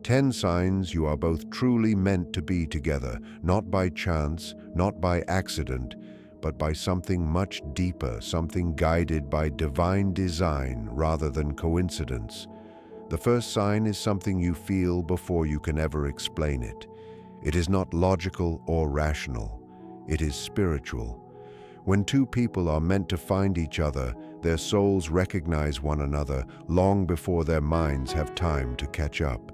10 signs you are both truly meant to be together, not by chance, not by accident, but by something much deeper, something guided by divine design rather than coincidence. The first sign is something you feel before you can ever explain it. It is not logical or rational. It is spiritual. When two people are meant to find each other, their souls recognize one another long before their minds have time to catch up.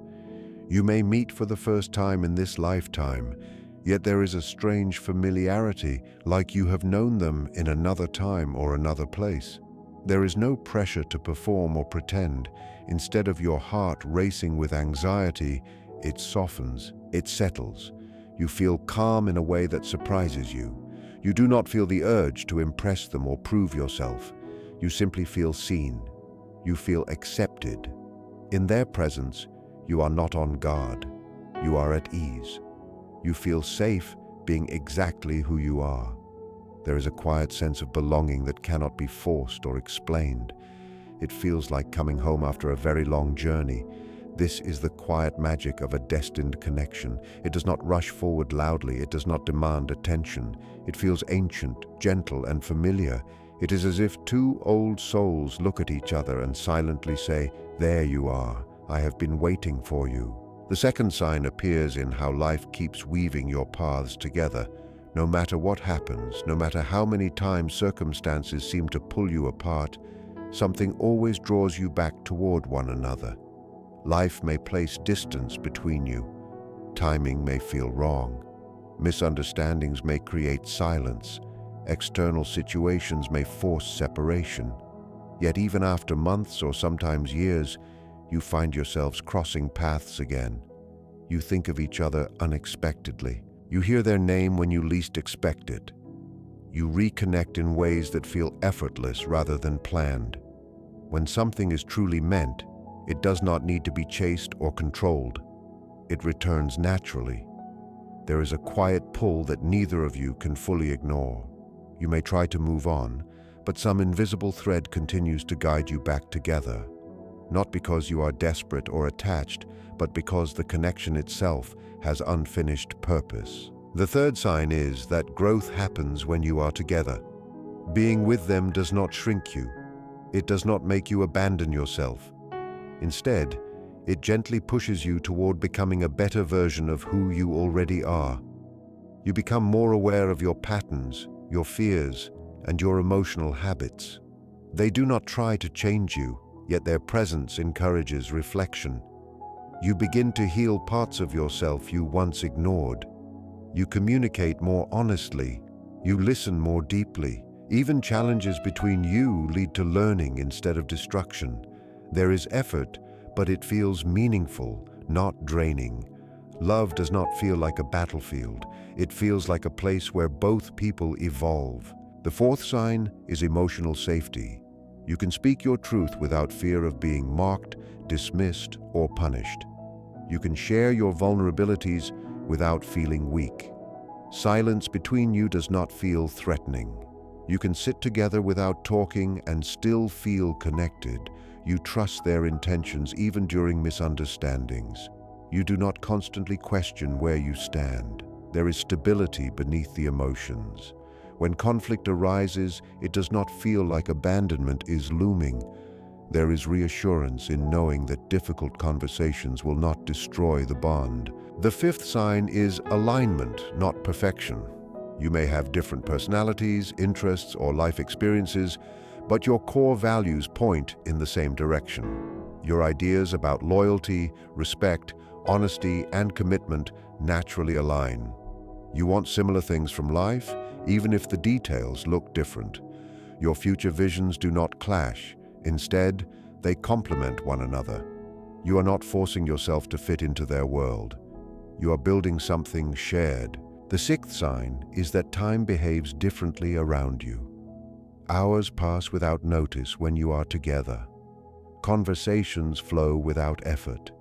You may meet for the first time in this lifetime, yet there is a strange familiarity, like you have known them in another time or another place. There is no pressure to perform or pretend. Instead of your heart racing with anxiety, it softens, it settles. You feel calm in a way that surprises you. You do not feel the urge to impress them or prove yourself. You simply feel seen. You feel accepted. In their presence, you are not on guard. You are at ease. You feel safe being exactly who you are. There is a quiet sense of belonging that cannot be forced or explained. It feels like coming home after a very long journey. This is the quiet magic of a destined connection. It does not rush forward loudly. It does not demand attention. It feels ancient, gentle, and familiar. It is as if two old souls look at each other and silently say, "There you are. I have been waiting for you." The second sign appears in how life keeps weaving your paths together. No matter what happens, no matter how many times circumstances seem to pull you apart, something always draws you back toward one another. Life may place distance between you. Timing may feel wrong. Misunderstandings may create silence. External situations may force separation. Yet even after months or sometimes years, you find yourselves crossing paths again. You think of each other unexpectedly. You hear their name when you least expect it. You reconnect in ways that feel effortless rather than planned. When something is truly meant, it does not need to be chased or controlled. It returns naturally. There is a quiet pull that neither of you can fully ignore. You may try to move on, but some invisible thread continues to guide you back together. Not because you are desperate or attached, but because the connection itself has unfinished purpose. The third sign is that growth happens when you are together. Being with them does not shrink you. It does not make you abandon yourself. Instead, it gently pushes you toward becoming a better version of who you already are. You become more aware of your patterns, your fears, and your emotional habits. They do not try to change you, yet their presence encourages reflection. You begin to heal parts of yourself you once ignored. You communicate more honestly. You listen more deeply. Even challenges between you lead to learning instead of destruction. There is effort, but it feels meaningful, not draining. Love does not feel like a battlefield. It feels like a place where both people evolve. The fourth sign is emotional safety. You can speak your truth without fear of being mocked, dismissed, or punished. You can share your vulnerabilities without feeling weak. Silence between you does not feel threatening. You can sit together without talking and still feel connected. You trust their intentions even during misunderstandings. You do not constantly question where you stand. There is stability beneath the emotions. When conflict arises, it does not feel like abandonment is looming. There is reassurance in knowing that difficult conversations will not destroy the bond. The fifth sign is alignment, not perfection. You may have different personalities, interests, or life experiences, but your core values point in the same direction. Your ideas about loyalty, respect, honesty, and commitment naturally align. You want similar things from life, even if the details look different. Your future visions do not clash. Instead, they complement one another. You are not forcing yourself to fit into their world. You are building something shared. The sixth sign is that time behaves differently around you. Hours pass without notice when you are together. Conversations flow without effort.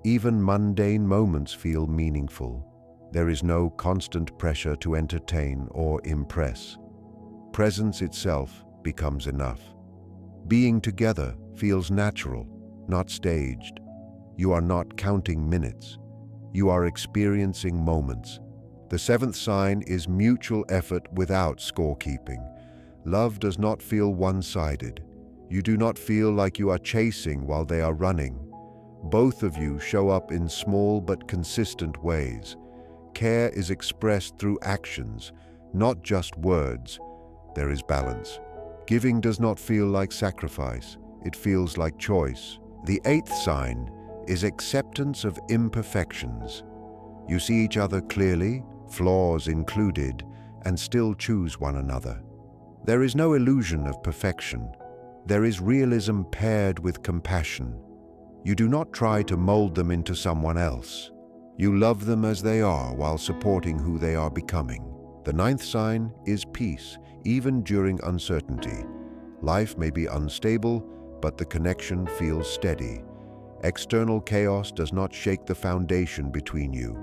Even mundane moments feel meaningful. There is no constant pressure to entertain or impress. Presence itself becomes enough. Being together feels natural, not staged. You are not counting minutes. You are experiencing moments. The seventh sign is mutual effort without scorekeeping. Love does not feel one-sided. You do not feel like you are chasing while they are running. Both of you show up in small but consistent ways. Care is expressed through actions, not just words. There is balance. Giving does not feel like sacrifice. It feels like choice. The eighth sign is acceptance of imperfections. You see each other clearly, flaws included, and still choose one another. There is no illusion of perfection. There is realism paired with compassion. You do not try to mold them into someone else. You love them as they are while supporting who they are becoming. The ninth sign is peace, even during uncertainty. Life may be unstable, but the connection feels steady. External chaos does not shake the foundation between you.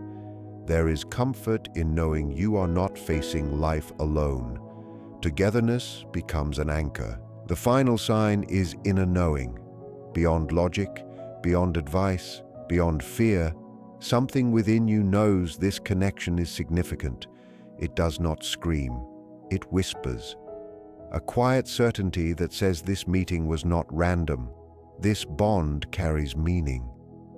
There is comfort in knowing you are not facing life alone. Togetherness becomes an anchor. The final sign is inner knowing. Beyond logic, beyond advice, beyond fear, something within you knows this connection is significant. It does not scream. It whispers. A quiet certainty that says this meeting was not random. This bond carries meaning.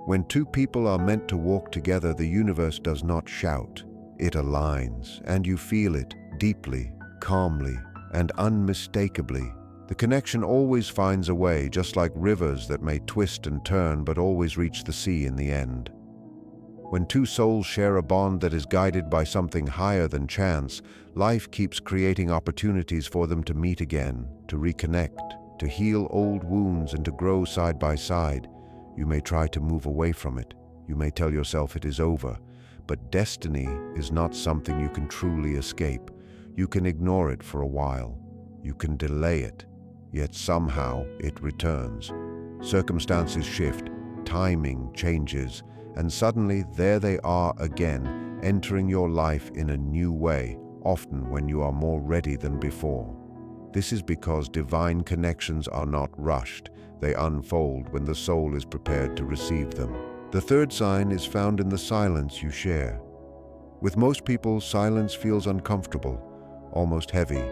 When two people are meant to walk together, the universe does not shout. It aligns, and you feel it deeply, calmly, and unmistakably. The connection always finds a way, just like rivers that may twist and turn but always reach the sea in the end. When two souls share a bond that is guided by something higher than chance, life keeps creating opportunities for them to meet again, to reconnect, to heal old wounds and to grow side by side. You may try to move away from it. You may tell yourself it is over. But destiny is not something you can truly escape. You can ignore it for a while. You can delay it. Yet somehow it returns. Circumstances shift, timing changes, and suddenly there they are again, entering your life in a new way, often when you are more ready than before. This is because divine connections are not rushed. They unfold when the soul is prepared to receive them. The third sign is found in the silence you share. With most people, silence feels uncomfortable, almost heavy,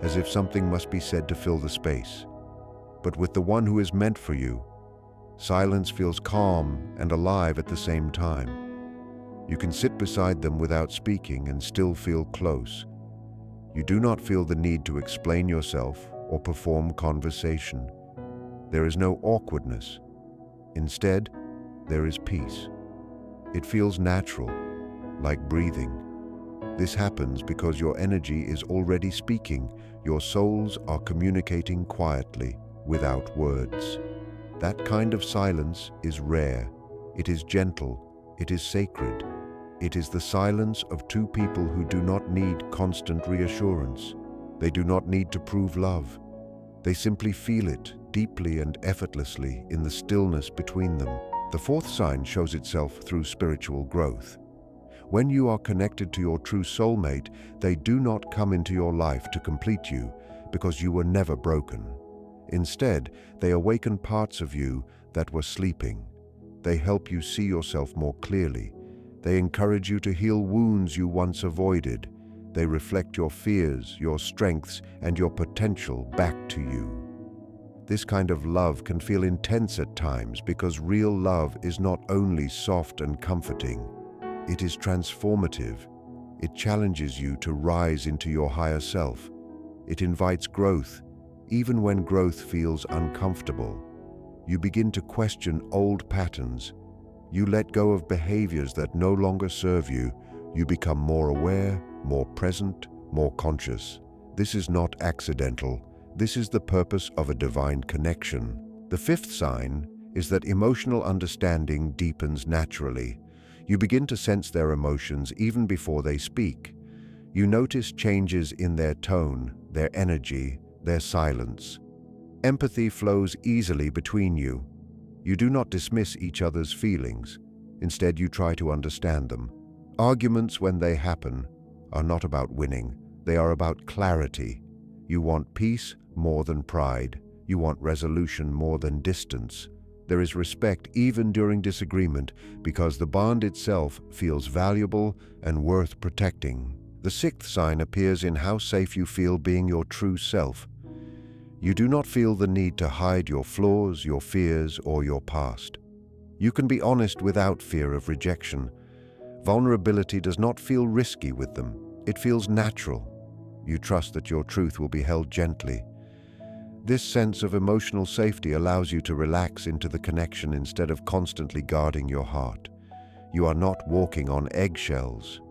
as if something must be said to fill the space. But with the one who is meant for you, silence feels calm and alive at the same time. You can sit beside them without speaking and still feel close. You do not feel the need to explain yourself or perform conversation. There is no awkwardness. Instead, there is peace. It feels natural, like breathing. This happens because your energy is already speaking. Your souls are communicating quietly, without words. That kind of silence is rare. It is gentle. It is sacred. It is the silence of two people who do not need constant reassurance. They do not need to prove love. They simply feel it deeply and effortlessly in the stillness between them. The fourth sign shows itself through spiritual growth. When you are connected to your true soulmate, they do not come into your life to complete you because you were never broken. Instead, they awaken parts of you that were sleeping. They help you see yourself more clearly. They encourage you to heal wounds you once avoided. They reflect your fears, your strengths, and your potential back to you. This kind of love can feel intense at times because real love is not only soft and comforting, it is transformative. It challenges you to rise into your higher self. It invites growth, even when growth feels uncomfortable. You begin to question old patterns. You let go of behaviors that no longer serve you. You become more aware, more present, more conscious. This is not accidental. This is the purpose of a divine connection. The fifth sign is that emotional understanding deepens naturally. You begin to sense their emotions even before they speak. You notice changes in their tone, their energy, their silence. Empathy flows easily between you. You do not dismiss each other's feelings. Instead, you try to understand them. Arguments, when they happen, are not about winning. They are about clarity. You want peace more than pride. You want resolution more than distance. There is respect even during disagreement because the bond itself feels valuable and worth protecting. The sixth sign appears in how safe you feel being your true self. You do not feel the need to hide your flaws, your fears, or your past. You can be honest without fear of rejection. Vulnerability does not feel risky with them. It feels natural. You trust that your truth will be held gently. This sense of emotional safety allows you to relax into the connection instead of constantly guarding your heart. You are not walking on eggshells.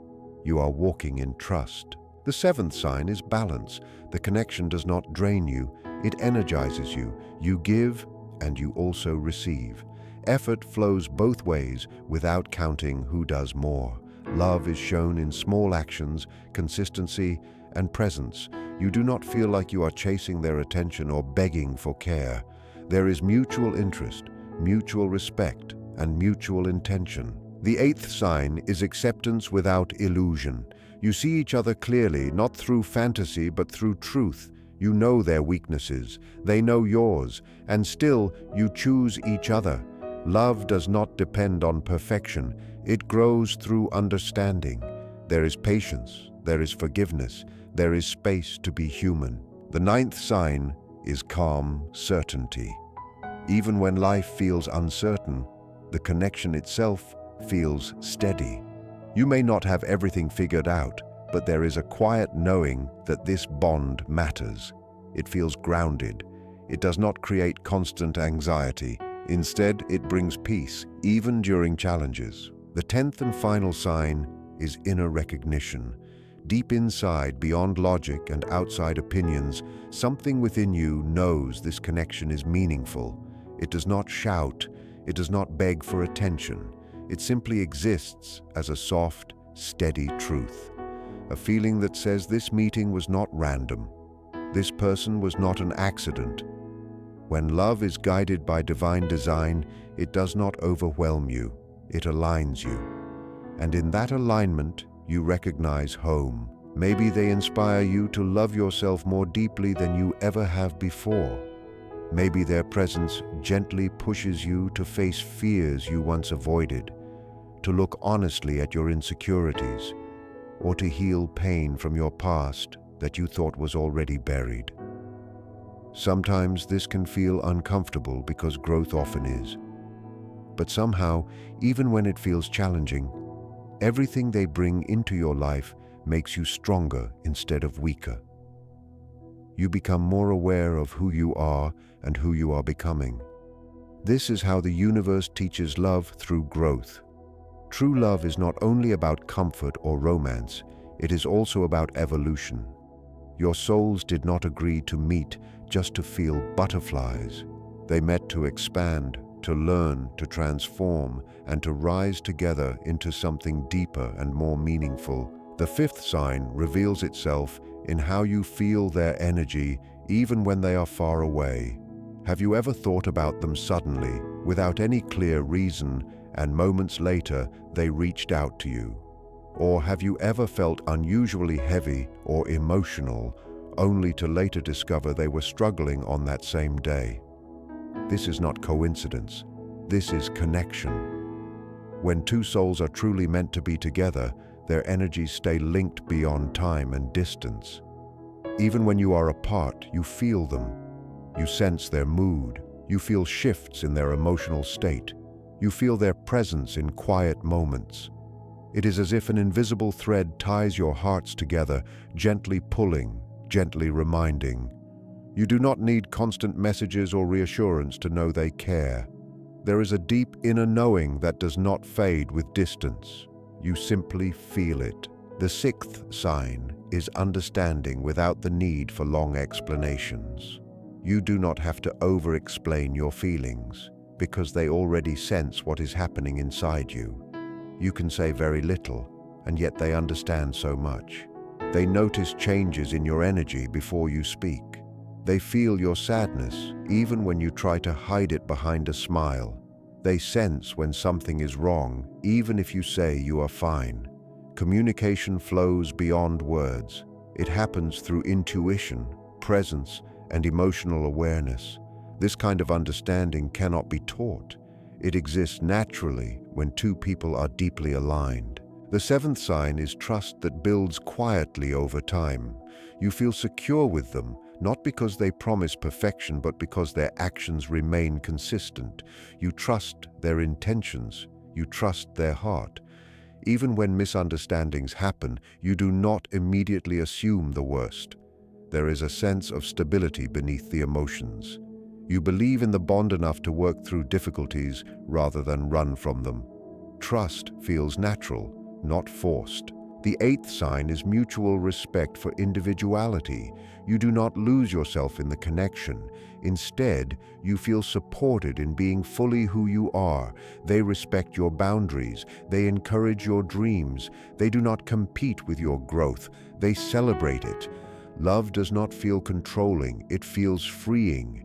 You are walking in trust. The seventh sign is balance. The connection does not drain you. It energizes you. You give and you also receive. Effort flows both ways without counting who does more. Love is shown in small actions, consistency, and presence. You do not feel like you are chasing their attention or begging for care. There is mutual interest, mutual respect, and mutual intention. The eighth sign is acceptance without illusion. You see each other clearly, not through fantasy, but through truth. You know their weaknesses, they know yours, and still you choose each other. Love does not depend on perfection. It grows through understanding. There is patience, there is forgiveness, there is space to be human. The ninth sign is calm certainty. Even when life feels uncertain, the connection itself feels steady. You may not have everything figured out, but there is a quiet knowing that this bond matters. It feels grounded. It does not create constant anxiety. Instead, it brings peace, even during challenges. The 10th and final sign is inner recognition. Deep inside, beyond logic and outside opinions, something within you knows this connection is meaningful. It does not shout. It does not beg for attention. It simply exists as a soft, steady truth. A feeling that says this meeting was not random. This person was not an accident. When love is guided by divine design, it does not overwhelm you. It aligns you. And in that alignment, you recognize home. Maybe they inspire you to love yourself more deeply than you ever have before. Maybe their presence gently pushes you to face fears you once avoided, to look honestly at your insecurities, or to heal pain from your past that you thought was already buried. Sometimes this can feel uncomfortable because growth often is. But somehow, even when it feels challenging, everything they bring into your life makes you stronger instead of weaker. You become more aware of who you are and who you are becoming. This is how the universe teaches love through growth. True love is not only about comfort or romance, it is also about evolution. Your souls did not agree to meet just to feel butterflies. They met to expand, to learn, to transform, and to rise together into something deeper and more meaningful. The fifth sign reveals itself in how you feel their energy even when they are far away. Have you ever thought about them suddenly, without any clear reason, and moments later they reached out to you? Or have you ever felt unusually heavy or emotional, only to later discover they were struggling on that same day? This is not coincidence. This is connection. When two souls are truly meant to be together, their energies stay linked beyond time and distance. Even when you are apart, you feel them. You sense their mood. You feel shifts in their emotional state. You feel their presence in quiet moments. It is as if an invisible thread ties your hearts together, gently pulling, gently reminding. You do not need constant messages or reassurance to know they care. There is a deep inner knowing that does not fade with distance. You simply feel it. The sixth sign is understanding without the need for long explanations. You do not have to over-explain your feelings, because they already sense what is happening inside you. You can say very little, and yet they understand so much. They notice changes in your energy before you speak. They feel your sadness, even when you try to hide it behind a smile. They sense when something is wrong, even if you say you are fine. Communication flows beyond words. It happens through intuition, presence, and emotional awareness. This kind of understanding cannot be taught. It exists naturally when two people are deeply aligned. The seventh sign is trust that builds quietly over time. You feel secure with them, not because they promise perfection, but because their actions remain consistent. You trust their intentions. You trust their heart. Even when misunderstandings happen, you do not immediately assume the worst. There is a sense of stability beneath the emotions. You believe in the bond enough to work through difficulties rather than run from them. Trust feels natural, not forced. The eighth sign is mutual respect for individuality. You do not lose yourself in the connection. Instead, you feel supported in being fully who you are. They respect your boundaries. They encourage your dreams. They do not compete with your growth. They celebrate it. Love does not feel controlling. It feels freeing.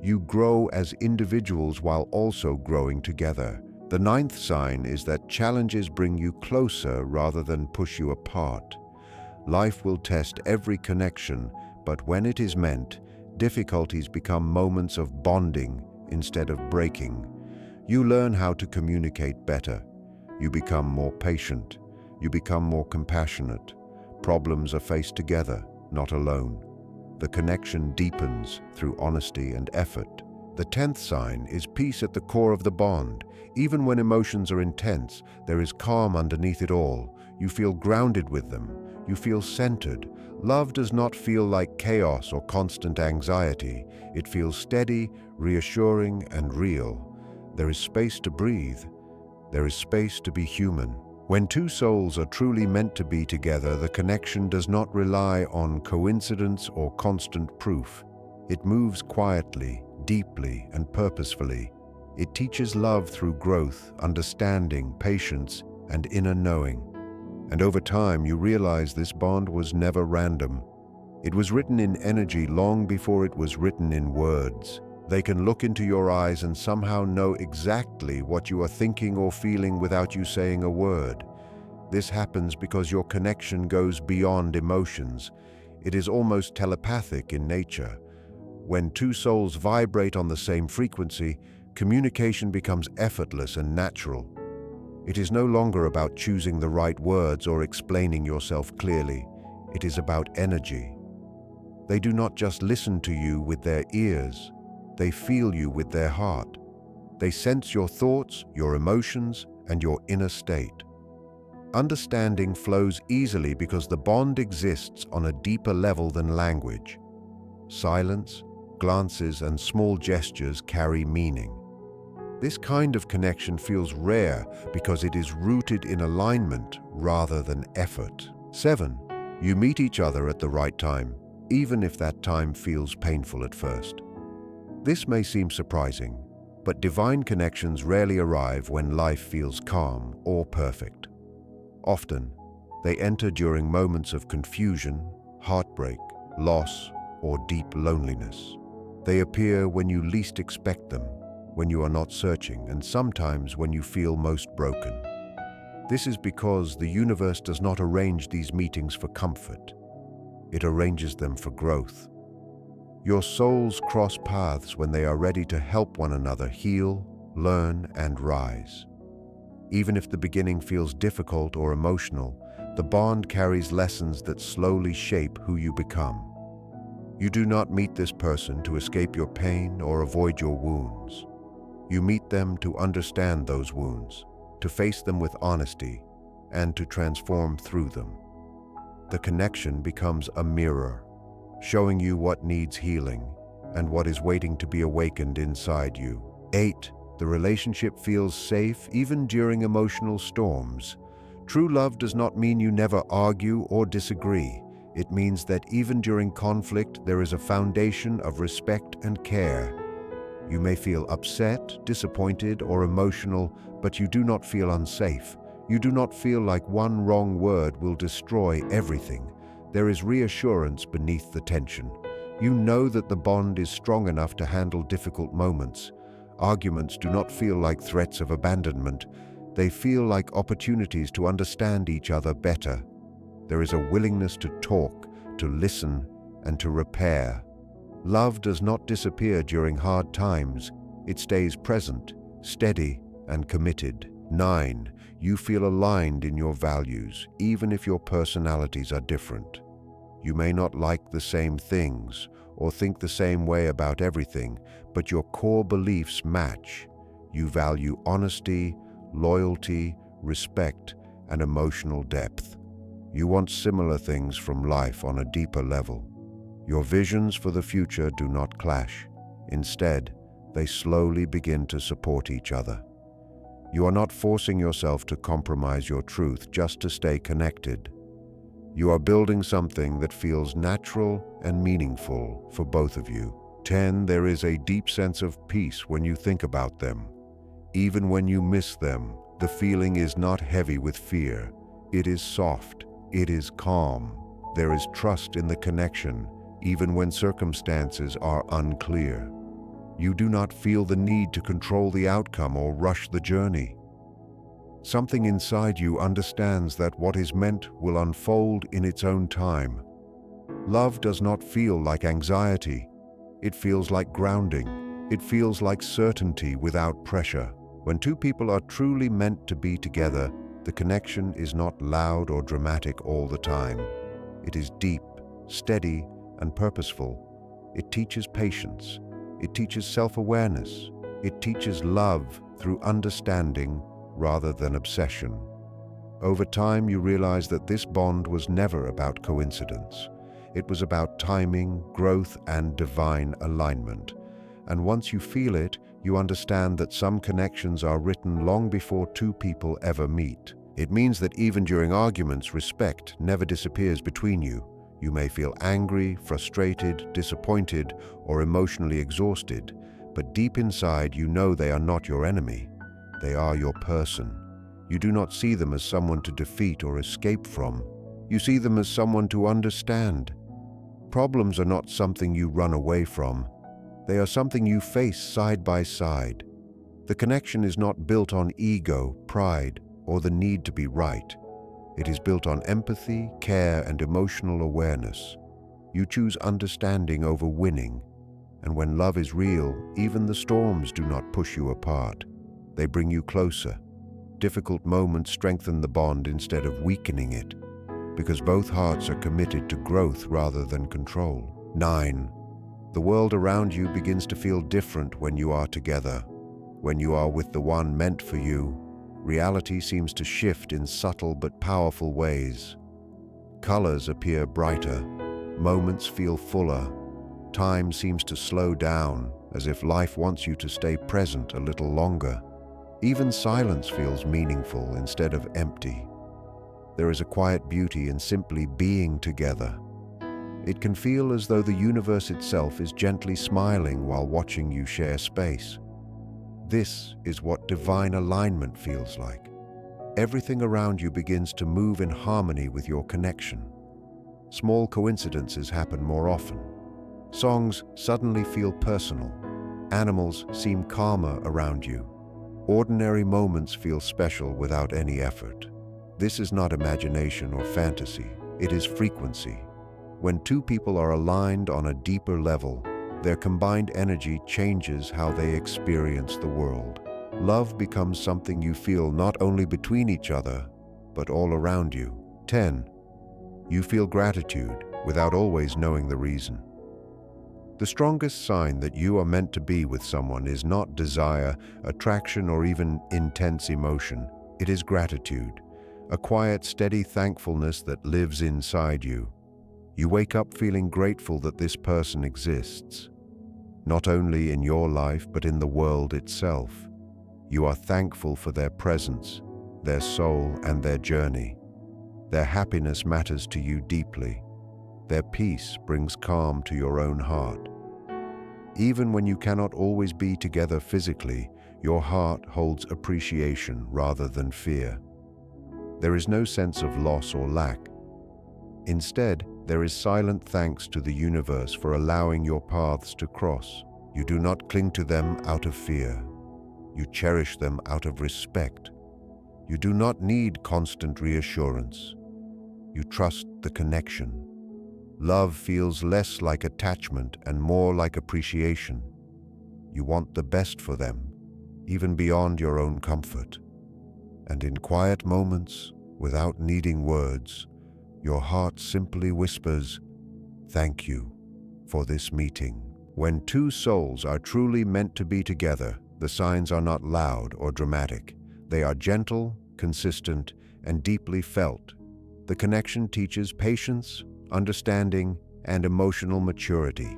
You grow as individuals while also growing together. The ninth sign is that challenges bring you closer rather than push you apart. Life will test every connection, but when it is meant, difficulties become moments of bonding instead of breaking. You learn how to communicate better. You become more patient. You become more compassionate. Problems are faced together, not alone. The connection deepens through honesty and effort. The 10th sign is peace at the core of the bond. Even when emotions are intense, there is calm underneath it all. You feel grounded with them. You feel centered. Love does not feel like chaos or constant anxiety. It feels steady, reassuring, and real. There is space to breathe. There is space to be human. When two souls are truly meant to be together, the connection does not rely on coincidence or constant proof. It moves quietly, deeply, and purposefully. It teaches love through growth, understanding, patience, and inner knowing. And over time, you realize this bond was never random. It was written in energy long before it was written in words. They can look into your eyes and somehow know exactly what you are thinking or feeling without you saying a word. This happens because your connection goes beyond emotions. It is almost telepathic in nature. When two souls vibrate on the same frequency, communication becomes effortless and natural. It is no longer about choosing the right words or explaining yourself clearly. It is about energy. They do not just listen to you with their ears. They feel you with their heart. They sense your thoughts, your emotions, and your inner state. Understanding flows easily because the bond exists on a deeper level than language. Silence, glances, and small gestures carry meaning. This kind of connection feels rare because it is rooted in alignment rather than effort. 7. You meet each other at the right time, even if that time feels painful at first. This may seem surprising, but divine connections rarely arrive when life feels calm or perfect. Often, they enter during moments of confusion, heartbreak, loss, or deep loneliness. They appear when you least expect them, when you are not searching, and sometimes when you feel most broken. This is because the universe does not arrange these meetings for comfort. It arranges them for growth. Your souls cross paths when they are ready to help one another heal, learn, and rise. Even if the beginning feels difficult or emotional, the bond carries lessons that slowly shape who you become. You do not meet this person to escape your pain or avoid your wounds. You meet them to understand those wounds, to face them with honesty, and to transform through them. The connection becomes a mirror, showing you what needs healing and what is waiting to be awakened inside you. 8. The relationship feels safe even during emotional storms. True love does not mean you never argue or disagree. It means that even during conflict, there is a foundation of respect and care. You may feel upset, disappointed, or emotional, but you do not feel unsafe. You do not feel like one wrong word will destroy everything. There is reassurance beneath the tension. You know that the bond is strong enough to handle difficult moments. Arguments do not feel like threats of abandonment. They feel like opportunities to understand each other better. There is a willingness to talk, to listen, and to repair. Love does not disappear during hard times. It stays present, steady, and committed. 9. You feel aligned in your values, even if your personalities are different. You may not like the same things or think the same way about everything, but your core beliefs match. You value honesty, loyalty, respect, and emotional depth. You want similar things from life on a deeper level. Your visions for the future do not clash. Instead, they slowly begin to support each other. You are not forcing yourself to compromise your truth just to stay connected. You are building something that feels natural and meaningful for both of you. 10. There is a deep sense of peace when you think about them. Even when you miss them, the feeling is not heavy with fear. It is soft. It is calm. There is trust in the connection, even when circumstances are unclear. You do not feel the need to control the outcome or rush the journey. Something inside you understands that what is meant will unfold in its own time. Love does not feel like anxiety. It feels like grounding. It feels like certainty without pressure. When two people are truly meant to be together, the connection is not loud or dramatic all the time. It is deep, steady, and purposeful. It teaches patience. It teaches self-awareness. It teaches love through understanding rather than obsession. Over time, you realize that this bond was never about coincidence. It was about timing, growth, and divine alignment. And once you feel it, you understand that some connections are written long before two people ever meet. It means that even during arguments, respect never disappears between you. You may feel angry, frustrated, disappointed, or emotionally exhausted, but deep inside you know they are not your enemy. They are your person. You do not see them as someone to defeat or escape from. You see them as someone to understand. Problems are not something you run away from. They are something you face side by side. The connection is not built on ego, pride, or the need to be right. It is built on empathy, care, and emotional awareness. You choose understanding over winning. And when love is real, even the storms do not push you apart. They bring you closer. Difficult moments strengthen the bond instead of weakening it, because both hearts are committed to growth rather than control. 9. The world around you begins to feel different when you are together. When you are with the one meant for you, reality seems to shift in subtle but powerful ways. Colors appear brighter, moments feel fuller, time seems to slow down, as if life wants you to stay present a little longer. Even silence feels meaningful instead of empty. There is a quiet beauty in simply being together. It can feel as though the universe itself is gently smiling while watching you share space. This is what divine alignment feels like. Everything around you begins to move in harmony with your connection. Small coincidences happen more often. Songs suddenly feel personal. Animals seem calmer around you. Ordinary moments feel special without any effort. This is not imagination or fantasy. It is frequency. When two people are aligned on a deeper level, their combined energy changes how they experience the world. Love becomes something you feel not only between each other, but all around you. 10. You feel gratitude without always knowing the reason. The strongest sign that you are meant to be with someone is not desire, attraction, or even intense emotion. It is gratitude, a quiet, steady thankfulness that lives inside you. You wake up feeling grateful that this person exists, not only in your life, but in the world itself. You are thankful for their presence, their soul, and their journey. Their happiness matters to you deeply. Their peace brings calm to your own heart. Even when you cannot always be together physically, your heart holds appreciation rather than fear. There is no sense of loss or lack. Instead, there is silent thanks to the universe for allowing your paths to cross. You do not cling to them out of fear. You cherish them out of respect. You do not need constant reassurance. You trust the connection. Love feels less like attachment and more like appreciation. You want the best for them, even beyond your own comfort. And in quiet moments, without needing words, your heart simply whispers, "Thank you for this meeting." When two souls are truly meant to be together, the signs are not loud or dramatic. They are gentle, consistent, and deeply felt. The connection teaches patience, understanding, and emotional maturity.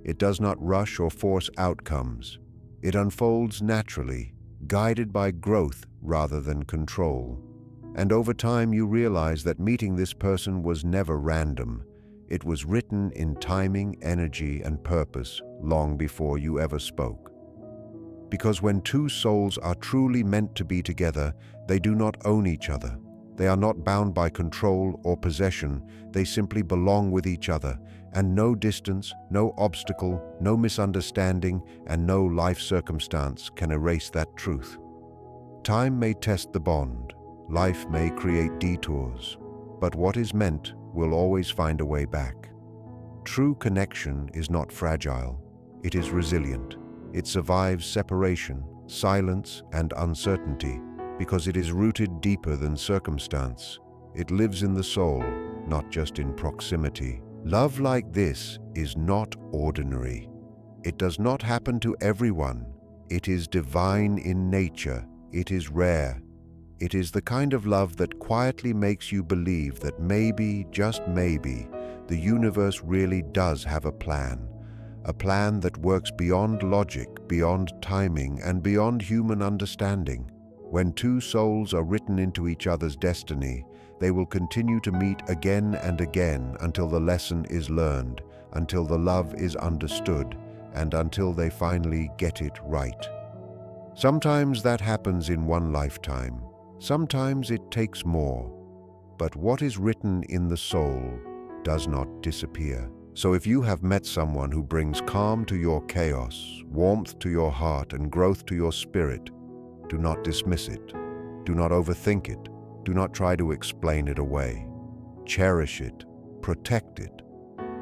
It does not rush or force outcomes. It unfolds naturally, guided by growth rather than control. And over time you realize that meeting this person was never random. It was written in timing, energy, and purpose long before you ever spoke. Because when two souls are truly meant to be together, they do not own each other. They are not bound by control or possession. They simply belong with each other, and no distance, no obstacle, no misunderstanding, and no life circumstance can erase that truth. Time may test the bond. Life may create detours, but what is meant will always find a way back. True connection is not fragile. It is resilient. It survives separation, silence, and uncertainty because it is rooted deeper than circumstance. It lives in the soul, not just in proximity. Love like this is not ordinary. It does not happen to everyone. It is divine in nature. It is rare. It is the kind of love that quietly makes you believe that maybe, just maybe, the universe really does have a plan that works beyond logic, beyond timing, and beyond human understanding. When two souls are written into each other's destiny, they will continue to meet again and again until the lesson is learned, until the love is understood, and until they finally get it right. Sometimes that happens in one lifetime. Sometimes it takes more. But what is written in the soul does not disappear. So if you have met someone who brings calm to your chaos, warmth to your heart, and growth to your spirit, do not dismiss it. Do not overthink it. Do not try to explain it away. Cherish it. Protect it.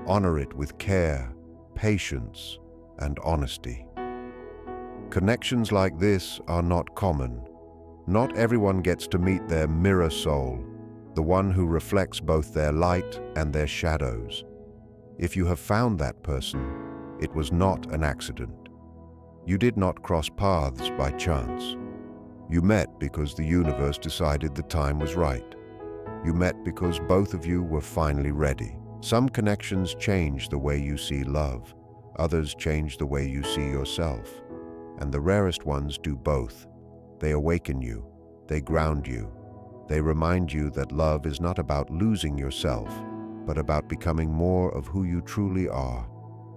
Honor it with care, patience, and honesty. Connections like this are not common. Not everyone gets to meet their mirror soul, the one who reflects both their light and their shadows. If you have found that person, it was not an accident. You did not cross paths by chance. You met because the universe decided the time was right. You met because both of you were finally ready. Some connections change the way you see love. Others change the way you see yourself. And the rarest ones do both. They awaken you. They ground you. They remind you that love is not about losing yourself, but about becoming more of who you truly are.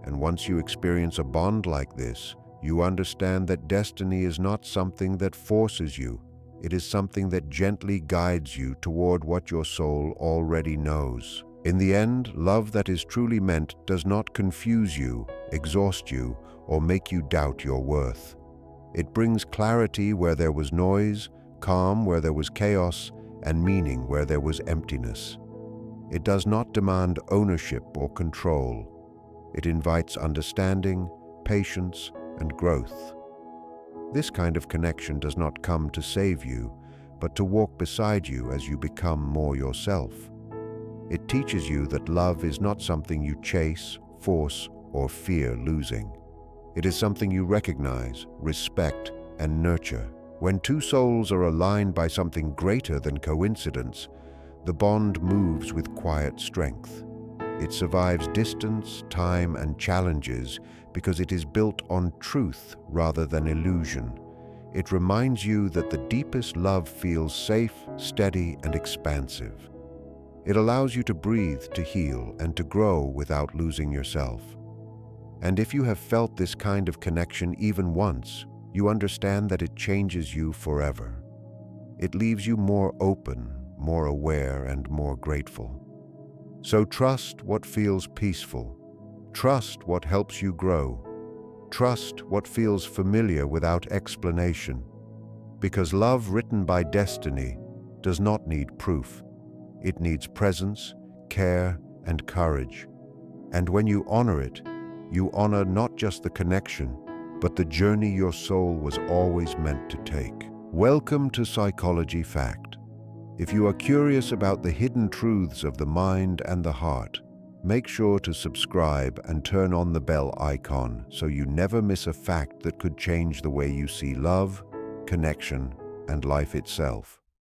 And once you experience a bond like this, you understand that destiny is not something that forces you. It is something that gently guides you toward what your soul already knows. In the end, love that is truly meant does not confuse you, exhaust you, or make you doubt your worth. It brings clarity where there was noise, calm where there was chaos, and meaning where there was emptiness. It does not demand ownership or control. It invites understanding, patience, and growth. This kind of connection does not come to save you, but to walk beside you as you become more yourself. It teaches you that love is not something you chase, force, or fear losing. It is something you recognize, respect, and nurture. When two souls are aligned by something greater than coincidence, the bond moves with quiet strength. It survives distance, time, and challenges because it is built on truth rather than illusion. It reminds you that the deepest love feels safe, steady, and expansive. It allows you to breathe, to heal, and to grow without losing yourself. And if you have felt this kind of connection even once, you understand that it changes you forever. It leaves you more open, more aware, and more grateful. So trust what feels peaceful. Trust what helps you grow. Trust what feels familiar without explanation. Because love written by destiny does not need proof. It needs presence, care, and courage. And when you honor it, you honor not just the connection, but the journey your soul was always meant to take. Welcome to Psychology Fact. If you are curious about the hidden truths of the mind and the heart, make sure to subscribe and turn on the bell icon so you never miss a fact that could change the way you see love, connection, and life itself.